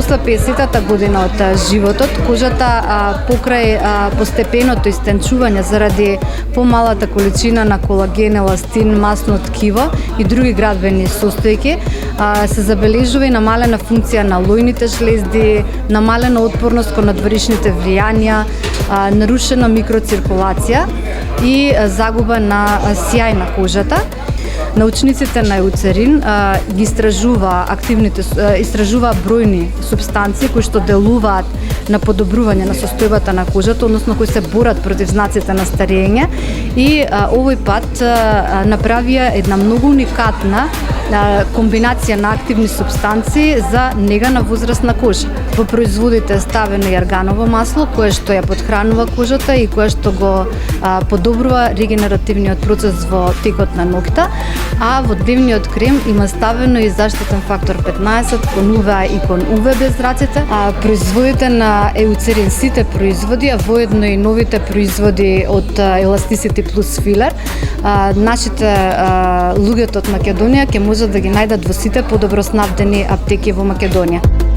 после 50-та година од животот, кожата покрај постепеното истенчување заради помалата количина на колаген, еластин, масно ткиво и други градбени состојки, се забележува и намалена функција на лојните жлезди, намалена отпорност кон надворишните влијанија, нарушена микроциркулација и загуба на сјај на кожата. Научниците на Еуцерин ги истражува бројни супстанции кои што делуваат на подобрување на состојбата на кожата, односно кои се борат против знаците на старење, и овој пат направија една многу уникатна комбинација на активни супстанции за нега на возрастна кожа. Во производите е ставено и арганово масло, кое што ја подхранува кожата и кое што го подобрува регенеративниот процес во текот на ноќта, а во дневниот крем има ставено и заштитен фактор 15 кон УВА и кон УВ безраците. Производите на Еуцерин, сите производи, а воедно и новите производи од Elasticity Plus Filler, нашите луѓето од Македонија ќе можат да ги најдат во сите подобро снабдени аптеки во Македонија.